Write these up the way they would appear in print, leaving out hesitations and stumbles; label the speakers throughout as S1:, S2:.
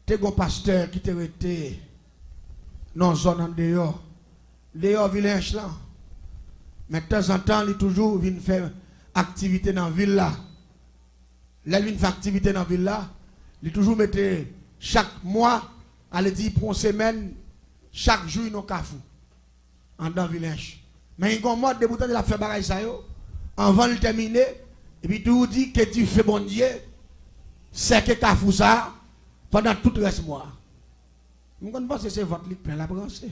S1: t'es un pasteur qui t'a été dans une zone en dehors. Dehors, village là. Mais de temps en temps, il toujours vient faire activité dans la ville là. Là, il vient faire activité dans la ville là. Il toujours mettait chaque mois, elle dit pour une semaine, chaque jour, il y a un cafou. En dans le village. Mais il y a un mode de bouton de la faire bagaille ça yo. Avant de terminer, et puis tout dit que tu fais bon Dieu, c'est que cafou ça pendant tout le reste mois. Je pense que c'est votre ligue plein la brancée.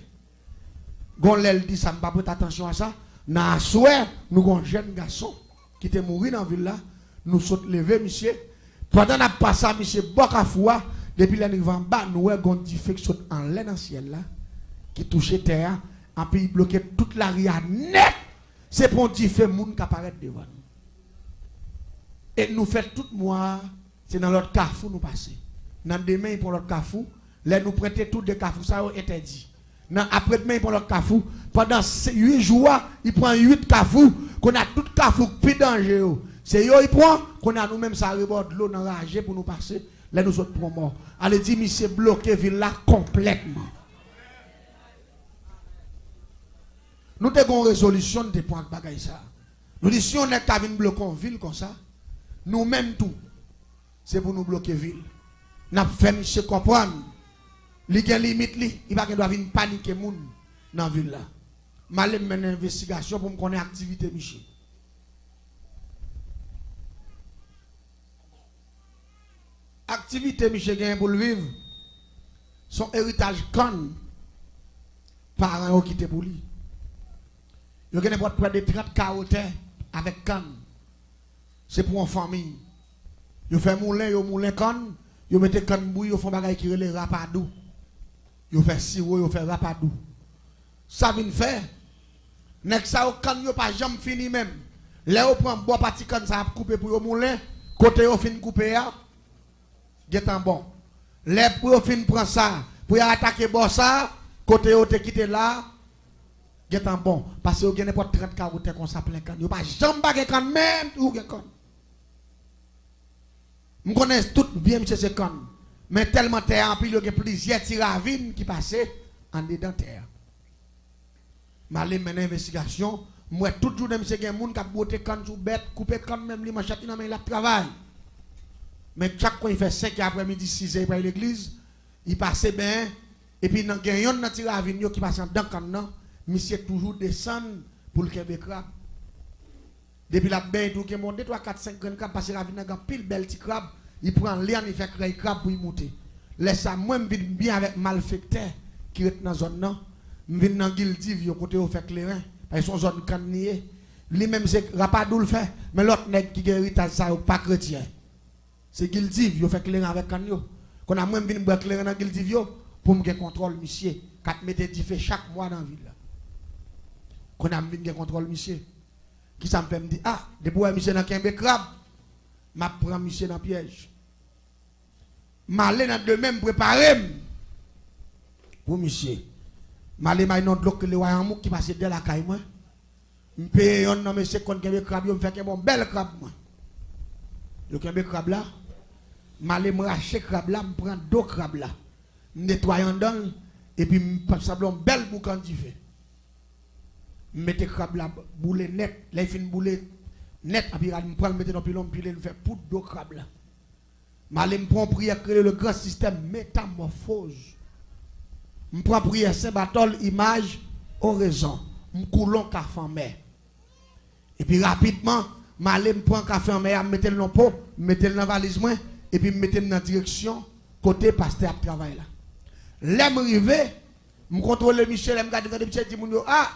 S1: Gonlel dit ça, ne pas prêter attention à ça. Dans la soirée, nous avons un jeune garçon qui était mort dans la ville là. Nous sommes levés, monsieur. Pendant qu'on passé, monsieur Bokafoua, depuis l'arrivée en bas, nous avons un diffé qui saute en l'air dans le ciel là, qui touchait terre, et puis il bloquait toute la ria net. C'est pour un diffé monde qui apparaît devant nous. Et nous faisons tout mois, c'est dans l'autre carrefour nous passer. Dans demain, pour l'autre carrefour, là nous prêter tout des carrefours, ça a été dit. Après-demain, pour l'autre carrefour, pendant 8 jours, il prend 8 carrefours, qu'on a tout carrefour plus dangereux. C'est eux, il prend, qu'on a nous-mêmes, ça reborde l'eau dans la rage pour nous passer. Là, nous autres pour mort. Allez, dit, monsieur, bloqué ville là complètement. Nous avons une résolution de points de ça. Nous disons, si on est qu'à venir bloquer une ville comme ça, nous-mêmes tout, c'est pour nous bloquer la ville. Nous avons fait monsieur comprendre. Il y a une limite, il va doit venir paniquer les gens dans la ville là. Je vais mener une investigation pour me connaître l'activité Michel. Activité Michel gagne pour le vivre. Son héritage con. Parents qui quitté pour lui. Il y a près de 30 carottes avec con. C'est pour une famille. Il fait moulin con. Il met con bouille, il fait bagay qui relève rapadou. Il fait sirop, il fait rapadou. Ça vient faire. Nek ça kan yo pas jamais fini même. Là on prend bois parti kan ça couper pour yo moulin, côté yo fin couper ya. Getan bon. Les pour yo fin prend ça, pour attaquer bois ça, côté yo te quitter là. Getan bon parce que yo gen n'importe 30 carottes comme ça plein kan. Yo pas jamais bagay kan même ou gen kan. Je connais tout bien monsieur ce kan. Mais tellement terre en pile, il y a plusieurs tiravines qui passaient en dedans terre. Je vais mener une investigation. Moi, toujours, il y a des gens qui ont botté quand sous bête, coupé quand même, les manchettes, il travail. Mais chaque fois, il fait 5 après-midi, 6 heures, il l'église, il passe bien. Et puis, il y a un tiravine qui passe dans le camp, monsieur toujours descend pour le Québec. Depuis la bain, tout le monde, 3, 4, 5 grands crabes, parce que la ravine a pile belle petit crabe. Il prend l'air, il fait créer crabe pour y monter. Laisse ça, moi, je vis bien avec malfecteur qui est dans la zone. Je vis dans Gildiv, côté où fait clairin. Parce que son zone cannier. Lui-même, c'est Rapadou le fait. Mais l'autre nègre qui guérit ça, pas chrétien. C'est Gildiv, il fait clairin avec canio. Quand a moi, je viens clairin dans Gildiv pour me contrôle, monsieur. 4 mètres de fait chaque mois dans la ville. Quand a me contrôle, monsieur. Qui ça me fait me dire, ah, depuis monsieur dans Kembe crabe. Ma prend monsieur dans le piège. Malé dans de même préparé pour monsieur. Malé m'a non bloc le wayamou qui passe de la caille moi. M'paye on non monsieur kon kembe crabe me fait un bon bel crabe moi. Le kembe crabe là. Malé me racher crabe là, me prend 2 crabes là. Nettoyant dans et puis me sablon bel boucan du fait. Mettez crabe là boule net, là fin boule net, et puis je prends le mettre dans le pilon, puis je fais poudre d'eau crabe là. Je prends prière créer le grand système métamorphose. Je prends prière Saint-Barthol, image, oraison. Je coulons café en mer. Et puis rapidement, je prends café en mer, je mets le dans pot, je mets le dans la valise, et puis je mets le dans la direction, côté pasteur à travail là. Là, je arrive, je contrôle Michel, je regarde Michel, je dis, ah,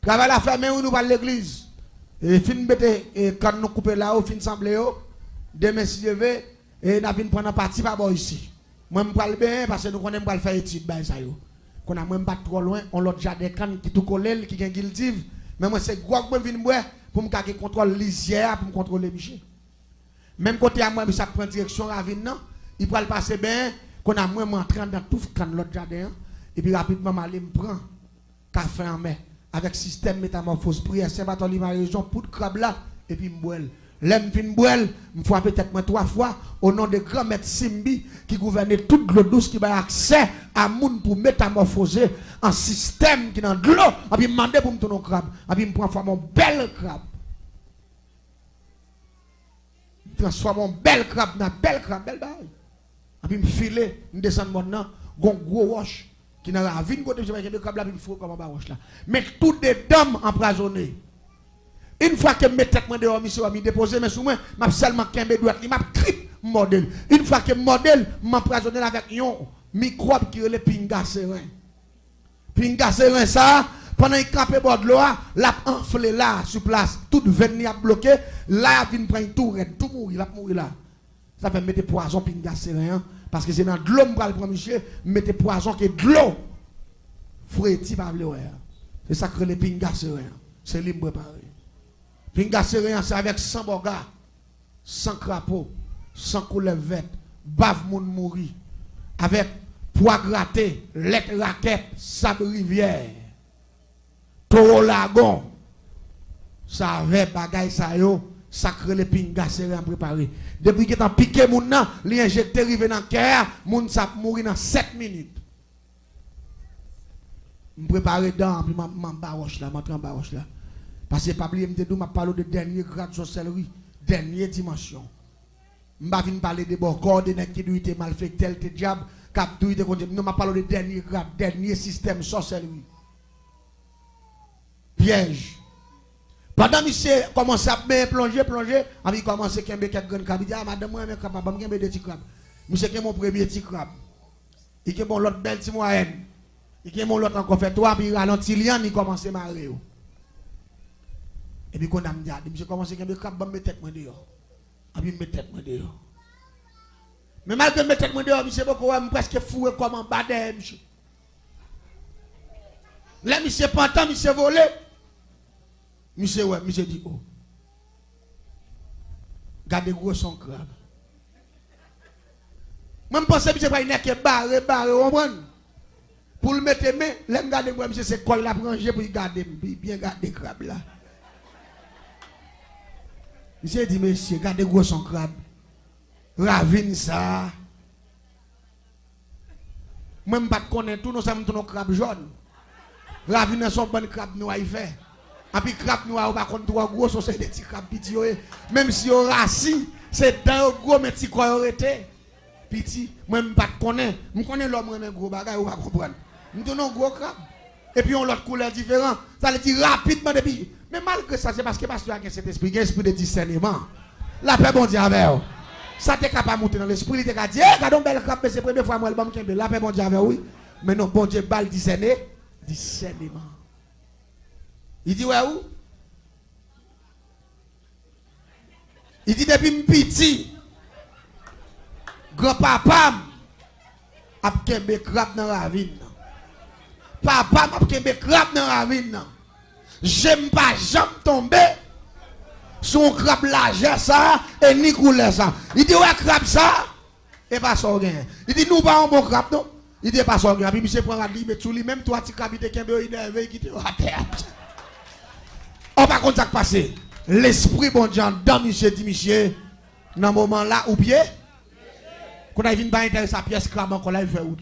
S1: travail à faire, mais nous va l'église. Et fin bête quand nous couper là au fin semblé demain si je vais et n'a vinn prendre partie pas bon ici. Moi me parle bien parce que nous connaissons pas faire étude ba ça yo. Qu'on a même pas trop loin, on l'autre jardin kan qui tout collé qui gagne guildive. Mais moi c'est gros moi vinn moi pour me garder contrôle lisière pour me contrôler Michel. Même côté à moi ça prend direction ravine non, il peut le passer bien qu'on a moi entrer dans tout kan l'autre jardin et puis rapidement m'aller me prend café en main avec système métamorphose prière Saint-Barthélemy région pour crabe là et puis m'boile L'aime fin boel, me fois peut-être moi 3 fois au nom de grand maître Simbi qui gouvernait toute l'eau douce qui a accès à moun pour métamorphoser un système qui dans de l'eau, a puis demander pour me tourner crabe, a puis me prendre mon bel crabe. Transforme mon bel crabe dans bel bail. A puis me filer, me descendre maintenant, gon gros roche qui n'a la vie côté de crabe là puis me faut comme ba roche là. Mais tout des dames empoisonnées. Une fois que mes têtes dehors, monsieur a mis déposé, mais sous moi, m'a seulement qu'un droite, m'a trip modèle. Une fois que modèle m'empoisonné avec un microbe qui est le pinga serein. Pinga serein ça, pendant qu'il campe bord de l'eau, l'a enflé là, sur place, toute veine a bloqué, là, il vient prendre tout mourir, il mourir là. Ça fait mettre poison pinga serein, parce que c'est dans de l'eau, pour monsieur, mettez poison qui est de l'eau. Fouetti par le c'est ça que le pinga serein. C'est libre préparé. Pinga serein, c'est avec 100 bogas, 100 crapauds, 100 couleurs vertes, bave moun mouri, avec pois gratté, lettre raquette, sable rivière, taureau lagon, ça avec bagay sa yo, sacré le pinga serein préparé. Depuis que t'as piqué moun nan, li injecté rive dans cœur, moun sa mouri dans 7 minutes. Me préparer dans, puis m'en baroche là, m'entrer en baroche là. Parce que Pabli me dit, m'a parlé de dernier grade de sorcellerie, dernière dimension. M'a vinn parler de bon corps de nèg qui doit être mal fait tel te diable, cap doit être contre. Non m'a parlé de dernier grade, dernier système sorcellerie. Piège. Pendant monsieur commence à plonger, a il commence à kembe quelques grands crabes. Il dit ah madame moi capable me kembe des petits crabes. Monsieur qui mon premier petit crabe. Il qui mon l'autre belle petit moyenne. Il qui mon l'autre encore fait toi puis ralenti lian il commence à marrer. Et puis quand on me dit, je commence à me mettre tête dehors. Et puis me mettre tête dehors. Mais malgré me tête dehors, je suis presque fou comme un badin, monsieur. Là, monsieur pantan, monsieur volé. Monsieur, ouais, monsieur dit, oh. Gardez gros son crabe. Moi, je pense que monsieur va y barré, on prend. Pour le mettre main, là, regardez moi, monsieur, c'est quoi il a rangé pour garder, bien garder crabe là. Monsieur dit, monsieur, regardez gros son crabe. Ravine ça. Même pas de connaître tout, nous sommes tous nos crabes jaunes. Ravine son bon crabe noir il fait. Et puis crabe noir, on va contre trois gros, c'est des petits crabes petits. Même si on rassis, c'est dans gros, mais petits quoi aurait été. Petit, même pas de connaître. Je connais l'homme, mais gros bagage, on va comprendre. Nous donnons gros crabe. Et puis on l'autre couleur différente. Ça veut dire rapidement depuis. Mais malgré ça, c'est parce que pasteur a cet esprit, esprit de discernement. La paix, bon Dieu, avec vous. Ça t'es capable de monter dans l'esprit, il t'a dit, regardez un bel crabe, c'est la première fois que je vais la paix, bon Dieu, avec oui. Mais non, bon Dieu, balle discernement. Il dit, ouais, où? Il dit, depuis petit, grand-papa a kembe crabe dans la ravine. Papa m'a kembe crabe dans la ravine. J'aime pas jamais tomber sur un crabe large ça et ni couleur ça. Il dit ouais crabe ça et pas ça gain. Il dit nous pas un bon crabe non. Il dit pas ça gain. Puis monsieur prend la limite tout lui même toi tu crabe te kembe énervé qui te à terre. On pas contre ça passer. L'esprit bon Dieu dans monsieur dit monsieur dans moment là ou bien quand il vient pas intéresser sa pièce crabe encore là il fait où.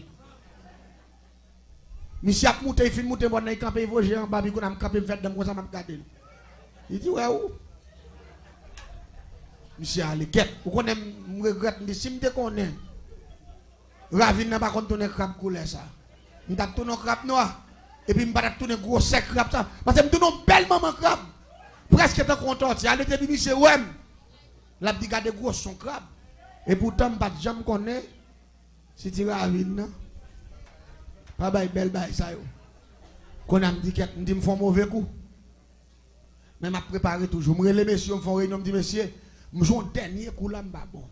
S1: Monsieur a monté, il fait monter, il campe, il va gérer en bas, il a campé, il fait comme ça, il regarde. Il dit, ouais, où? Monsieur a les quêtes. Vous connaissez, je regrette, si je connais, Ravine n'a pas tourné crabe couleur ça. Je vais tourner crabe noir, et puis je vais tourner gros sec crabe ça. Parce que je tourne une belle maman crabe. Presque tant content, il a été dit, monsieur, ouais, la dit, garde gros son crabe. Et pourtant, je ne sais pas jamais connaître, si tu Ravine, non? Pas bail belle bail ça yo. Qu'on a me dit que me font mauvais coup. Mais m'a préparé toujours. Me les messieurs me font réunion me dit monsieur, me joue un dernier coup là m'ba bon.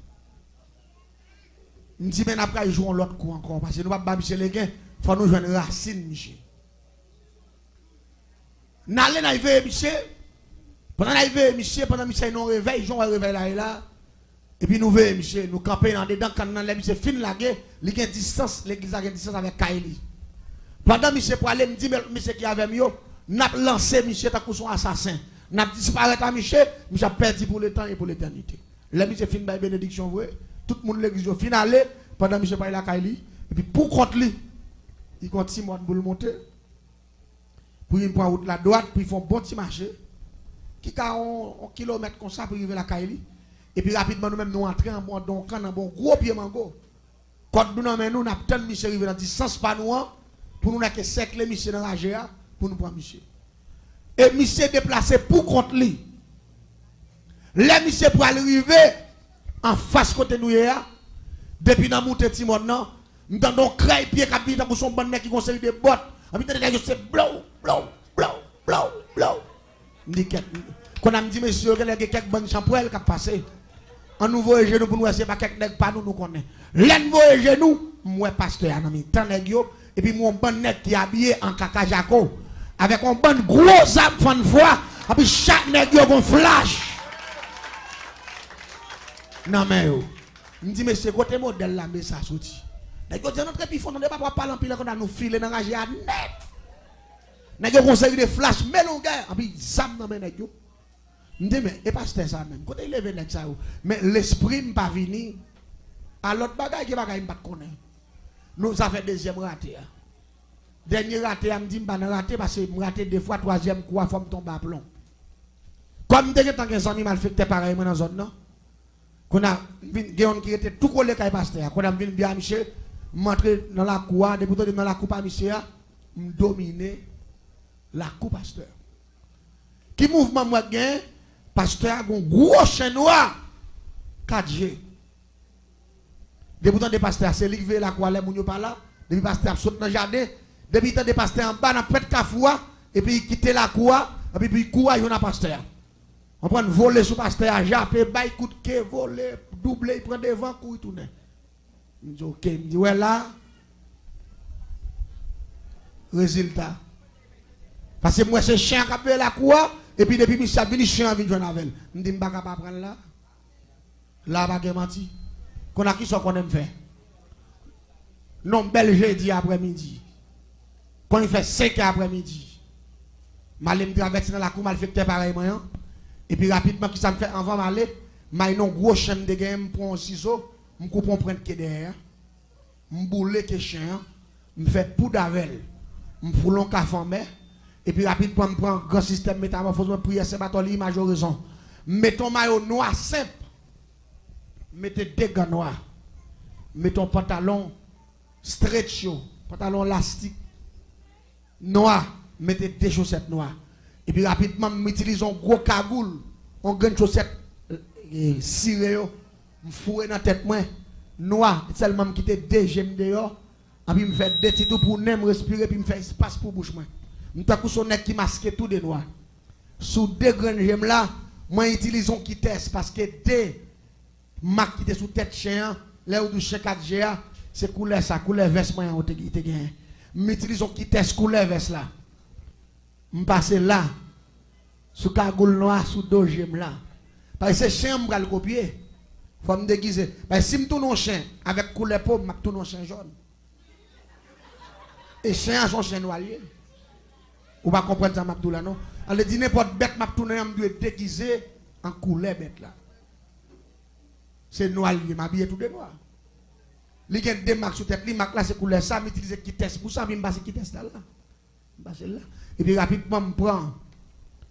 S1: Me dit mais après jouer l'autre coup encore parce que nous pas monsieur les gars, faut nous joindre racine monsieur. N'allez na veille monsieur. Pendant la veille monsieur, pendant monsieur nous réveille, Jean réveille là et là. Et puis nous veillons monsieur, nous camper dans dedans quand nous monsieur fin la guerre, il y a distance, l'église a distance avec Kaili. Pendant monsieur pour aller me dit monsieur qui avait mieux, n'a lancé monsieur ta son assassin. n'a disparaître à Michel, Michel perdu pour le temps et pour l'éternité. Là, Michel fin by bénédiction, vrai. Tout le monde l'église finale, pendant Michel parle la Kaili, et puis pour contre lui, il compte 6 mois pour le monter. Puis il prend la droite, puis ils font bon petit marché. Qui a un kilomètre comme ça pour arriver à la Kaili. Et puis rapidement, nous-mêmes, nous entrons en bon donc un bon gros pied mango. Quand nous avons nous, tant Michel arrivé dans distance pas nous, pour nous que cercle Michel dans la GA, pour nous prendre Michel. Et Michel déplacé pour contre lui. Là, Michel pour arriver en face côté nous, depuis dans montée Timon, nous avons créé pied qui dans son bon qui conseille des bottes. On dit c'est blow, blow, blow, blow, blow. Quand on dit monsieur, il y a quelques bonnes shampoings qui passé. En nous voyons genoux pour nous, c'est pas quelques nègres pas nous nous connaît. L'un voyons genoux, moi pasteur ami, tant nègres et puis mon bon nègre qui est habillé en cacajaco avec un bon gros âme fan foi, et puis chaque nègre a un flash. Non mais yo, me dit monsieur côté modèle là mais ça sorti. Nègre dit notre puis fond on pas parler en pile qu'on a nous filer dans rager net. Nègre conseil de flash mais long gars, et puis zam dans mes nègre. Me dit mais et pasteur ça même. Côté lever nègre ça mais l'esprit m'pas venir à l'autre bagaille qui bagaille m'pas connaître. Nous avons fait deuxième raté. Dernier raté, je me dis, je ne raté parce que je raté 2 fois, 3e coup, il faut me tomber à plomb. Comme je tant que amis mal fait pareil dans la zone, non? Qu'on a des qui étaient tout collés avec pasteur. Quand on a vu bien Michel, m'entrer dans la cour, débuter dans la cour à Michel, me dominer la cour pasteur. Qui mouvement moi gain, pasteur a un gros chien noir 4G. Débutant des pasteurs, c'est livré la cour, les mounio pas là, depuis pasteur saute dans le jardin. Depuis temps des pasteurs en bas, dans près de Kafoua, et puis il quitte la cour, et puis il court, il y a un pasteur. On prend voler sous pasteur, japper, bail coup de quai, voler, doubler, il prend devant, court, il tourne. Il dit ok, il dit ouais là, résultat. Parce que moi c'est chien qui a fait la cour, et puis depuis que ça vient, chien vient jouer avec. Je dis, je ne vais pas prendre là. Là, je ne vais pas mentir. Qu'on a qui soit qu'on aime faire. Non, bel jeudi après-midi. Quand il fait 5 après-midi, je vais traverser dans la cour, je vais faire pareil. Et puis rapidement, qui ça me fait avant d'aller, je vais un gros chien de game, je prends un ciseau, je coupe un prendre qui derrière, je boule le chien, je fais poudre avec, je foule un café en mer, et puis rapidement, je prends un grand système métamorphose, je prie c'est pas ton image horizon. Mettons maillot noir simple, mettez 2 gants noirs, mettons pantalon stretch, pantalon élastique. Noir, mettez 2 chaussettes noires. Et puis rapidement, m'utilise un gros cagoule, un grand chaussette ciré, me fourrer dans la tête moi, noir, seulement me quitter 2 gemmes dehors, et puis me faire 2 petits tout pour me respirer, puis me faire espace pour bouche moi. Me takou son nez qui masque tout de noir. Sous 2 grandes gemmes là, moi utilise un quittesse parce que 2 marques qui étaient sous tête chien, là où du chien 4G, c'est couleur ça, couleur veste moi en te gagne. M'utilise un quittesse couleur veste là. Je passe là, sous cagoule noire, sous 2 gemmes là. Parce que c'est chien, je vais le copier. Il faut me déguiser. Parce que si je tourne un chien avec couleur peau, je tourne un chien jaune. Et chien, son chien noir. Vous ne comprenez pas ça, là, non? On le dit n'importe bête, je tourne, je dois déguiser en couleur bête là. C'est noir, je m'habille tout de noir. Il y a 2 marques sur tête, les marques là, c'est couleur ça, je utilise qui teste pour ça, je passe qui teste là. Et puis rapidement, je prends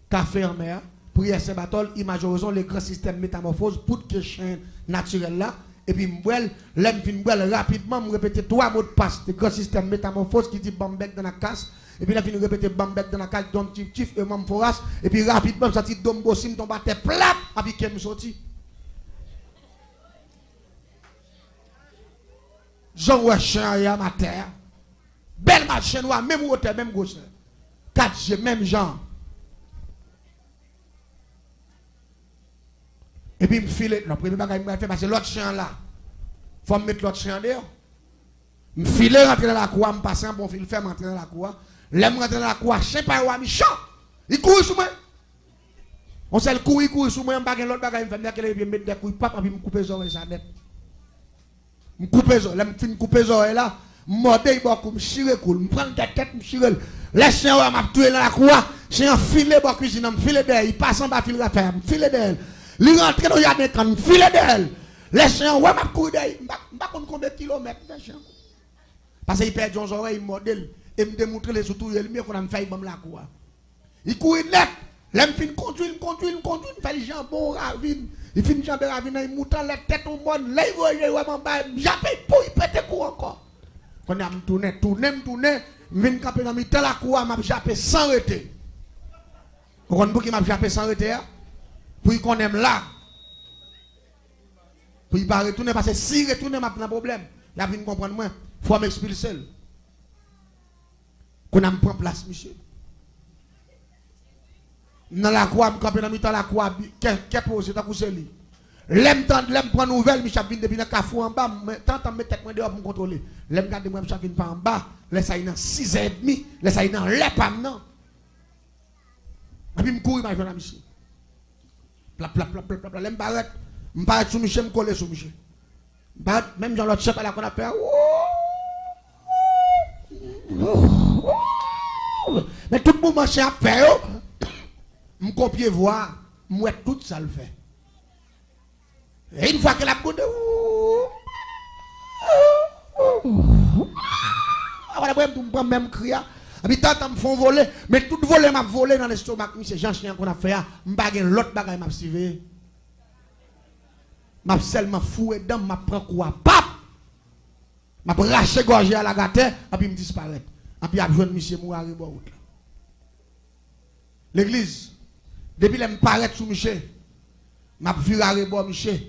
S1: café en mer, prière Saint-Barthol, image horizon, les grands systèmes métamorphose, pour que chien naturel là. Et puis, je rapidement, je répète 3 mots de passe, le grand système métamorphose qui dit bambek dans la casse. Et puis là, je répète bambek dans la casse, don tif, et mam foras. Et puis rapidement, ça dit dombo sim, tombe à terre plat, et puis qu'elle me sorti. Jean ouais chien à ma terre. Belle marche noire, même hauteur, même grosseur. 4G, même genre. Et puis, je me file, le premier bagage que je fais, parce que l'autre chien là, il faut me mettre l'autre chien dehors. Je me file, rentrer dans la cour, je me passe un bon fil, faire rentrer dans la cour. Là, je rentre dans la cour, chien par roi, méchant. Il court sur moi. On sait le court, il court sur moi, je me l'autre bagage, je me fais mettre des couilles, papa, puis je me coupe les oreilles, ça net. Je me coupe les oreilles, là, je me coupe les oreilles là. Mordé beaucoup, me chire cool, me prends la tête, me chire. Les chiens m'a tué dans la cour, chien filé bon cuisine, filé d'elle, il passe en bas fil raffaire, filé d'elle. Il rentre dans jardin quand filé d'elle. Les chiens m'a couru d'elle, pas combien de kilomètres les chiens. Parce qu'il perd son oreille modèle et me démontrer les outils le mieux qu'on a fait dans la cour. Il court net, l'aime fin conduire, il fait le jambon ravine. Il finit jambon ravine, il monte la tête au monde, là il voit vraiment bas, j'appelle pour il pète coup encore. Quand a me tourner, je viens camper dans la cour, m'a jappé sans arrêter. Vous comprenez qui m'a jappé sans arrêter? Pour qu'on aime là. Pour il pas retourner parce que si retourner m'a un problème. Il a venu comprendre moi, faut m'expulser. Qu'on a me prend place monsieur. Dans la cour, me camper dans la cour, qu'est posé ta couche li. L'aime prendre nouvelle, Michel vient depuis le cafou en bas, tant me tête moi dehors pour me contrôler. L'aime garder moi Michel vient pas en bas, laisse ça dans 6h30, laisse ça dans l'épam non. Et puis me courir ma jeune Michel. Plap l'aime barrette, me paraît sous Michel, me coller sous Michel. Même dans l'autre chef là qu'on a fait. Mais tout le monde marche à faire. Je copie voir, moi tout ça le fait. Et une fois que la boude, voilà, je prends même cria. Et puis, tant me font voler, mais tout voler m'a volé dans l'estomac. C'est Jean Chien qu'on a fait, je bague l'autre bagaille m'a suivi. M'a seulement foué dedans, m'a pris quoi, pap! M'a raché gorgé à la gâte, et puis me disparaît. Et puis, il a besoin de monsieur Mourari Bout. L'église, depuis que je paraît sous Michel, je suis viré à Michel.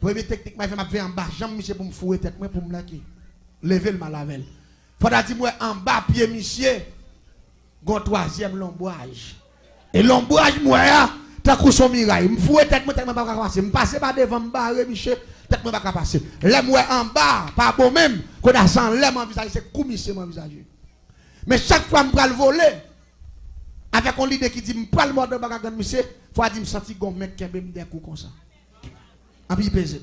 S1: Première technique, je vais en bas, j'aime Michel pour me fouer tête, pour me laquer. Lever le malavel. Il faudra dire, moi, en bas, pied Michel, un troisième lombrage. Et lombrage, moi, t'as coup son miraille. Je me fouet tête, moi, tellement pas passer. Je me passe pas devant, me barrer Michel, tête, moi, pas passer. L'aime, moi, en bas, pas bon même, qu'on a sans l'aime en visage, c'est comme Michel, mon visage. Mais chaque fois, je me le voler. Avec un leader qui dit, je prends le mot de bagarre, monsieur, il faut dire, je me sens un mec qui a des coups comme ça. Et puis, il pèse.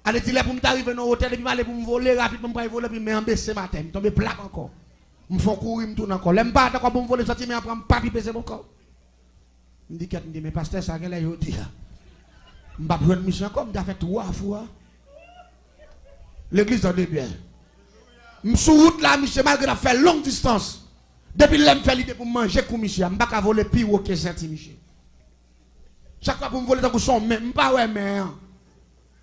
S1: Allez, il est pour m'arriver dans l'hôtel, et puis aller pour me voler rapidement, pour me voler, puis me baisser ma tête, je tombe plat encore. Je me fais courir, je me tourne encore. Je ne pas d'accord pour me voler, je me prends pas, puis pèse mon corps. Je me dis, mais pasteur, ça, qu'elle est aujourd'hui. Je ne vais pas prendre mission comme, je fait 3 fois. L'église en est bien. Je suis sur route là, monsieur, malgré fait longue distance. Depuis que je fais l'idée pour manger comme monsieur, je ne vais pas voler plus haut que ça, monsieur. Chaque fois pour me voler dans le son, même pas ouais, mais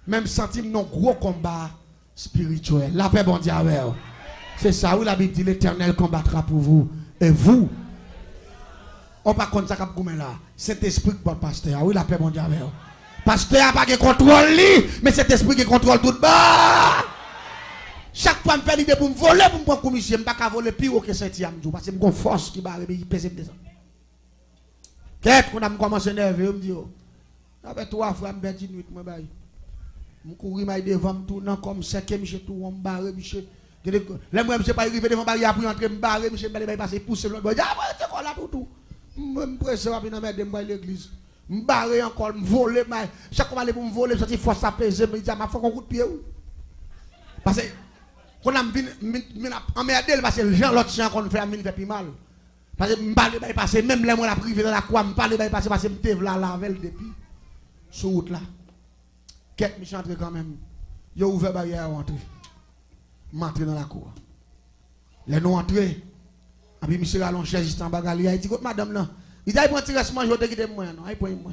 S1: même centime non gros combat spirituel. La paix, bon Dieu, c'est ça, où la Bible dit l'Éternel combattra pour vous. Et vous, on ne va pas contre ça comme là. Cet esprit pour le pasteur, oui, la paix, bon Dieu, pasteur n'a pas de contrôle, mais cet esprit qui contrôle tout bas. Chaque fois, je fais l'idée pour me voler, pour me prendre comme monsieur, je ne vais pas voler plus haut que Saint-Yam, parce que j'ai une force qui va arriver, il pèse me descendre. Qu'est-ce qu'on a commencé à nerver, je me dis, avec 3 fois, je me dis, je cours devant, je tourne comme 5e, je tourne, je barre, je là, moi, je ne sais pas arriver devant barrière pour entrer, je barre, je vais passer, pousser, je dis, ah, c'est quoi là, tout. Je me presse rapidement, je vais à l'église. Je barre encore, je vole, chaque fois, je vais me voler, je dis, force à peser, je me dis, il faut qu'on coup de pied. Parce que, quand on a emmerdé, parce que les gens, l'autre chien qu'on fait, il fait plus mal. Parce que je parle de passer, même les mois la privé dans la croix, je parle de passer parce que je me la lavel depuis. Sur route là. Quelques méchants entrent quand même. Ils ont ouvert la barrière à entrer. Je m'entre dans la cour. Les nous entrés. Et puis monsieur allons chercher juste en bagarre. Il dit, madame là, il a pris un tirage manger, il dit, moi, non, il prend moi.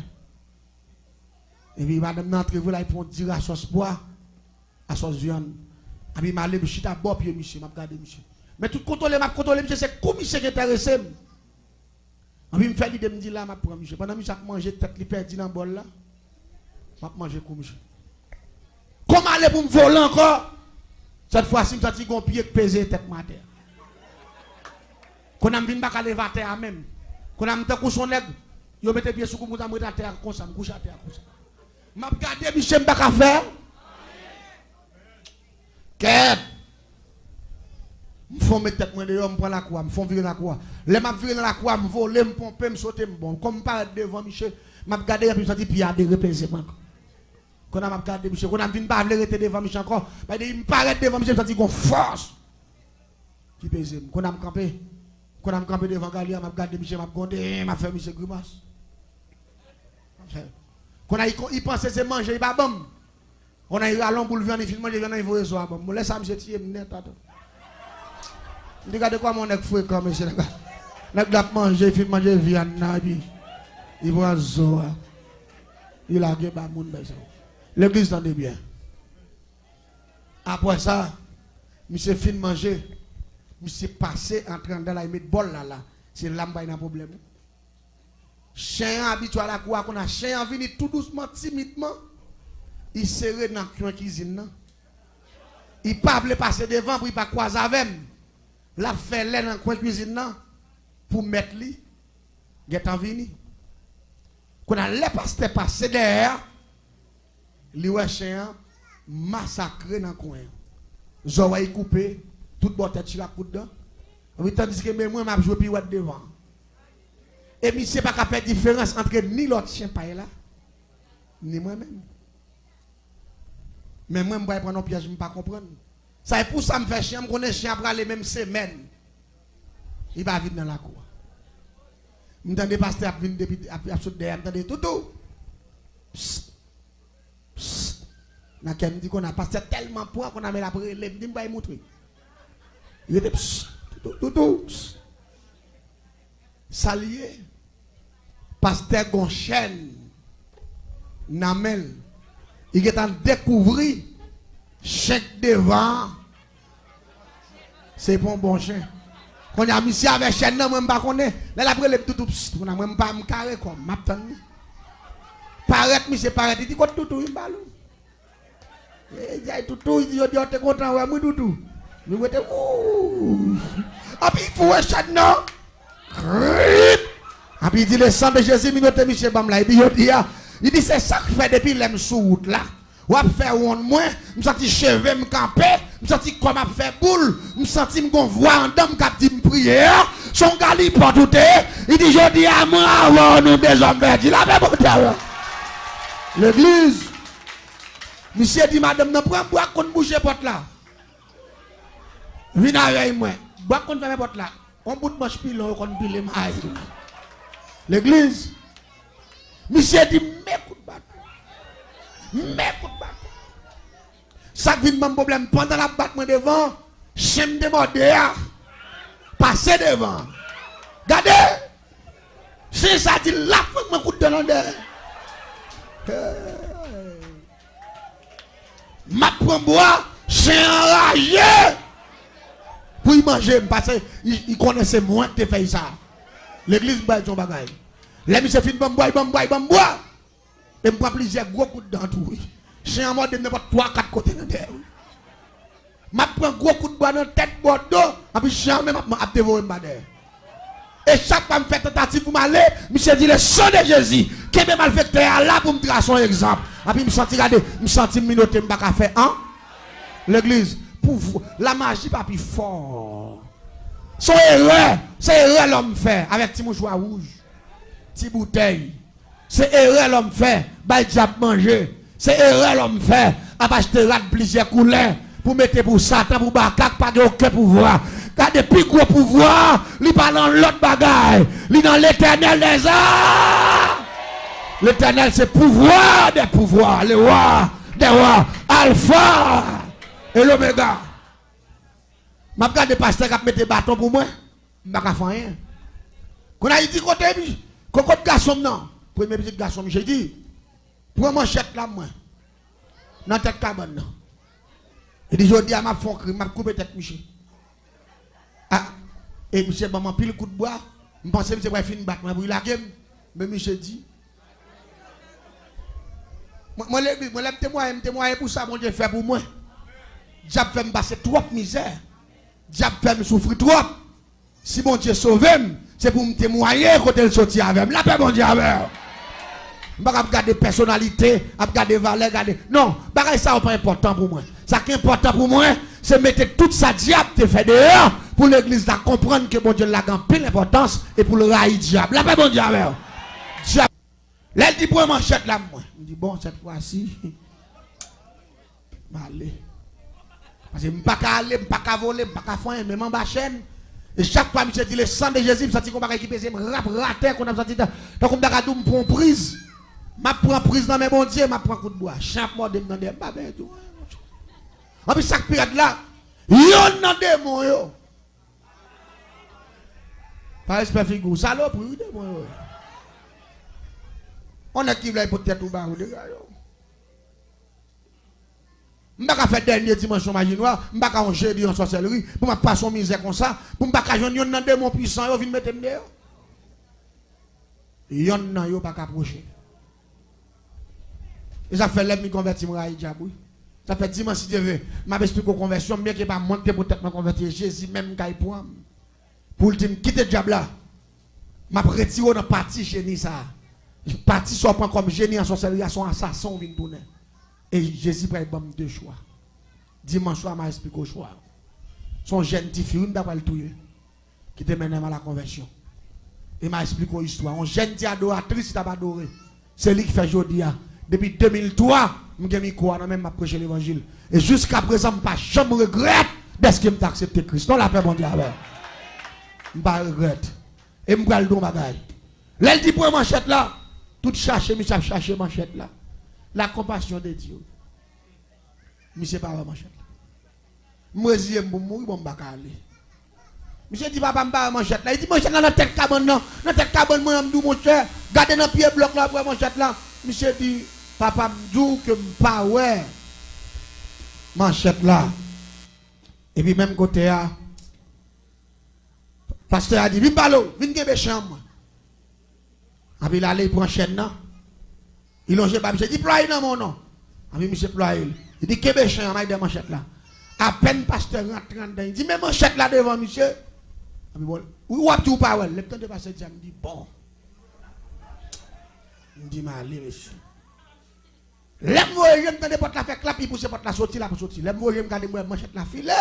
S1: Et puis madame n'entre, vous là, il prend un tirage à sauce bois, à sauce viande. Et puis il m'a allé, je suis à bord, puis monsieur, m'a regardé monsieur. Mais tout contrôler, monsieur, c'est comme monsieur qui est intéressé. Et puis il me fait l'idée, me dit là, ma prends monsieur. Pendant que monsieur a mangé tête, il perdu dans le bol là. Je vais manger comme monsieur. Comment aller pour me voler encore? Cette fois-ci, je me suis dit, pied qui pèse tête ma terre. Quand on a vu pas lever à terre même. Quand on a mis son nègre, il met pied sur le à terre comme ça, je couche à terre comme ça. Je vais regarder, monsieur, je ne vais pas faire. Qu'est-ce? Je vais mettre tête dehors, je prends la croix, je vais virer la croix. Les m'a viré dans la croix, je vole, je pompe, je saute, bon. Comme je parle devant monsieur, je vais regarder, je me suis dit, puis il y a des repaises. Quand on a regardé monsieur, quand on a vu une barre devant monsieur encore, il me paraît devant monsieur, je me suis dit, qu'on force. Qui pèse. Quand on a campé, Quand on a campé devant Galia, m'a regardé monsieur, m'a gondé, m'a fait monsieur grimace. Quand il pensait c'est manger, il pas bon. On a eu à l'homme pour le viande, il filme, il vient, il faut soir. Bon, laisse ça monsieur tirer net. Regardez quoi mon nèg fouet comme monsieur. Nèg l'a manger, il filme manger viande, il voit zoa. Il a gagné moun besoin. L'église tendez bien. Après ça, monsieur fin manger, monsieur passé en train de la mettre bol là. C'est là qu'il y a un problème. Chien habitué à la cour, qu'on a chien venu tout doucement, timidement. Il serre dans la cuisine. Il ne peut pas passer devant pour ne pas croiser avec lui. La fait l'air dans la cuisine pour mettre lui. Il est en venu. Quand on a les pasteurs passer derrière, les chien massacré dans le coin. Zoé coupé, toute bonne tête sur la coude dedans. Tandis que moi, je joue pirouette devant. Et je ne sais pas qu'à faire différence entre ni l'autre chien paille là, ni moi-même. Mais moi, je ne vais pas prendre un piège, je ne vais pas comprendre. Ça est pour ça que je me fais chien, je connais chien après les mêmes semaines. Il va vite dans la cour. Je me dis, pasteur, je vais sauter derrière, je me dis, toutou. Psst. Psst. Je me dis qu'on a passé tellement point qu'on a mis la brûlée, je me dis, montrer. Il était, psst, toutou. Salier. Pasteur Gonchen. Namel. Il est en découvrir chèque devant. C'est pour un bon chien. Quand il y a mis avec chien, je ne sais pas qu'on est. Là, après, le tout, on n'a même pas un carré comme m'attend. Paraît, monsieur, paraît. Il dit, quoi, tout, il balou. Il dit, tout, il dit, t'es content, ouais, moi, tout. Mais vous êtes, ouh. Et puis, il faut un chien, non? Et puis, il dit, le sang de Jésus, il monsieur, Bamla. Il dit, c'est ça que je fais depuis l'aime sous route là. Ou à faire un moins, je me sens cheveux me camper, je me sens comme à faire boule, je me sens me voir en dame qui dit me prier, son gars il porte tout il dit je dis à moi avant nous des hommes verts, il a même l'église. Monsieur dit madame ne prend bois qu'on bouger porte là. Viens avec moi. Bois qu'on fait porte là. On bout de manche pilon qu'on pile maille. L'église. Monsieur dit m'écoute pas. M'écoute pas. Ça vient mon problème pendant la battement devant, j'aime déborder. Passer devant. Regardez. C'est ça dit là faut me coûte de l'endroit. Ma prend bois, c'est enragé. Pour y manger parce qu'il connaissait moins que tu fais ça. L'église baille son bagage. Les monsieur fin bon bois. Et me prend plusieurs gros coups de dents tout. C'est en mode de n'importe 3-4 côtés de terre. Ma prend gros coup de bois dans la tête bordeaux, et puis jamais m'a dévoré ma terre. Et chaque fois que je fais tentative pour m'aller, monsieur dit le sang de Jésus, qui est malfaiteur là pour me tracer un exemple. Et puis je me sens regarder, je me sens minoté, je ne peux pas faire hein? L'église, pour vous, la magie pas plus fort. Son erreur, c'est erreur l'homme fait avec petit mouchoir rouge, petit bouteille. C'est erreur l'homme fait, bah diable manger. C'est erreur l'homme fait, à acheter plusieurs couleurs pour mettre pour Satan, pour Bakak, pas de aucun pouvoir. Car depuis gros pouvoir, il pas dans l'autre bagaille, il dans l'éternel des arts. L'éternel c'est pouvoir des pouvoirs, le roi des rois, Alpha et l'Oméga. Je regarde des pasteurs qui mettent des bâtons pour moi, je ne vais pas faire rien. Quand on a dit côté, quand on garçon non. Premier petit garçon, j'ai dit, prends manchette là, moi, dans tête cabane. Il dit, je dis à ma fond, je coupe tête, monsieur. Ah, et monsieur, maman, pile coup de bois, je pense que monsieur va finir battre, mais la game, mais monsieur dit, moi, je témoigner pour ça, mon Dieu fait pour moi. Diable fait me passer trop de misère. Diable fait me souffrir trop. Si mon Dieu sauve, c'est pour me témoigner quand il sortit avec moi. La paix, mon Dieu, avec moi. Je ne vais pas regarder personnalité, regarder valeur, regarder. Non, ça n'est pas important pour moi. Ça qui est important pour moi, c'est mettre tout ça diable te fait dehors pour l'église de comprendre que mon Dieu l'a gagné l'importance et pour le railler diable. La paix, mon Dieu, avec moi. Diable. Là, il dit pour manchette là, moi. Je dis bon, cette fois-ci, je vais aller. Parce que je ne peux pas aller, je ne peux pas voler, je ne peux pas faire, même en bas chaîne. Et chaque fois, je dis le sang de Jésus, je sens qu'on va équiper, je rap rater, qu'on a senti, donc on va me prendre prise. Je prends prise dans mes bons dieux, je prends coup de bois. Chaque mois, je me demande, tout. En plus, chaque période là, yon nan démon yo. Par respect figure, saloperie démon yo. On a qui veut peut-être tout bas ou de gars yo. M'pa faire dernier dimanche maginois, m'pa ka on jeudi en sorcellerie, pour m'a pas son misère comme ça, pour m'pa ka yon nan démon puissant yo vinn mettre m'dehors. Yon nan yo pas approcher. Et ça fait l'ennemi converti moi diable. Ça fait dimanche si Dieu veut, m'a expliqué aux conversion, bien que pas monter pour peut-être me convertir Jésus même kay pour le dire quitter diable là. M'a retiré dans partie génie ça. Parti soit point comme génie en sorcellerie, son assassin vient tourner. Et Jésus prend deux choix. Dimanche soir, m'a expliqué au choix. Son jeune petit fille, d'après le touyer, qui te mène à la conversion. Et m'a expliqué l'histoire. Un jeune petit adoratrice qui t'a adoré. C'est lui qui fait aujourd'hui. Depuis 2003, je mis quoi, même m'a prêché l'évangile. Et jusqu'à présent, je ne regrette parce que je accepté Christ. Non, la paix, mon Dieu. Je ne regrette. Et je vais le don bagaille. Là, il dit pour manchette là. Tout chercher, mais chercher manchette là. La compassion de Dieu. Monsieur pas manchette. Moi je pour mourir bon aller. Monsieur dit papa m'pa manchette là. Il dit manchette là dans tête cabane non. Dans tête cabane moi m'dou mon cher. Gardez dans pied bloc là pour manchette là. Monsieur dit papa m'dou que m'pa ouais. Manchette là. Et puis même côté là. Pasteur a dit viens balo, viens gebe chambre. Et puis il allait pour chaîne là. Il longe pas monsieur dit ploie dans mon nom. Et puis monsieur ploie. Il dit kebe chambre avec des manchettes là. À peine pasteur rentre dedans. Il dit mais manchette là devant monsieur. Et puis bon, ou tout pas ouais. Le temps de passer me dit bon. Il dit mal monsieur. L'aime moi je me porte la fait clap il pousse porte la sortie là pour sortir. L'aime moi je me garder moi manchette la filet.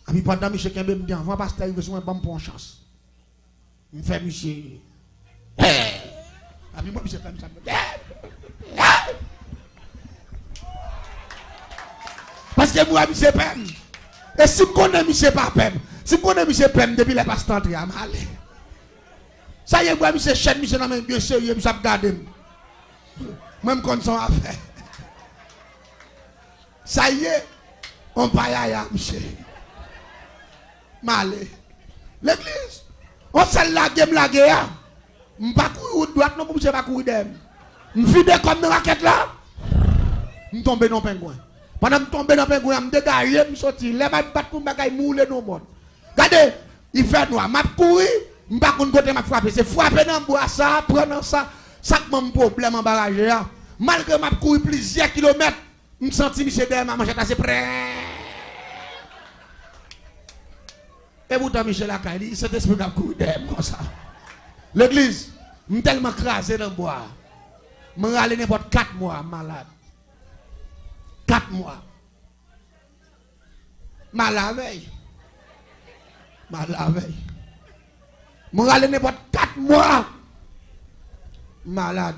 S1: Et puis pendant monsieur Kembe me dit avant pasteur il veut son bon pour chance. Me fait monsieur. Et puis moi monsieur fait ça. Parce que moi monsieur peine. Et si je connais monsieur pas peine, si je connais monsieur peine depuis les pasteur entré à mal. Ça y est moi monsieur chaîne monsieur dans bien sérieux monsieur regarder. Même quand son affaire. Ça y est on pa ya monsieur. Malé. L'église. On s'est lagué, m'lagué. Je ne pas courir droite, non, je ne pas courir d'aime. Je vide comme une raquette là. Je tombe dans le pingouin. Pendant que je tombe dans le pingouin, je me dégage, je me sorti. Les mains battent pour me mouler dans le monde. Regardez, il fait noir. Je courir, je ne pas côté ma frapper. C'est frapper dans le bois, ça, prendre ça. Ça que mon problème en barrage. Malgré que je courir plusieurs kilomètres, je me sens monsieur derrière ma manchette assez près. Et pourtant, Michel Akaili, cet esprit a couru derrière comme ça. L'église, je suis tellement crasé dans le bois. Je suis allé n'importe 4 mois malade. 4 mois. Malade. Malade. Je suis allé n'importe 4 mois. Malade.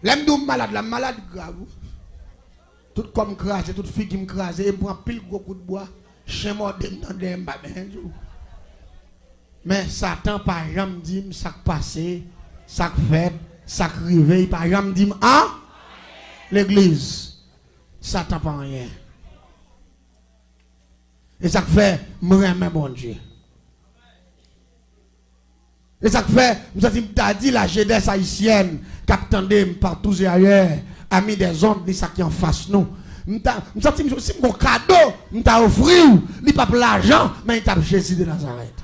S1: L'aime malade, la malade grave. Tout comme crasé, toute fille qui me crase, et prend pile gros coup de bois. Chez moi, mais Satan, par exemple, dit ça passé, ça fait, ça réveille, par exemple, dit ah, l'église, Satan pas rien. Et ça fait, moi, mon Dieu. Et ça fait, nous avons dit la jeunesse haïtienne, qu'attendait partout et ailleurs, amis des ondes, ça qui en face nous. Nous avons dit, mon cadeau, nous avons offert, il n'y a pas l'argent, mais il a Jésus de Nazareth.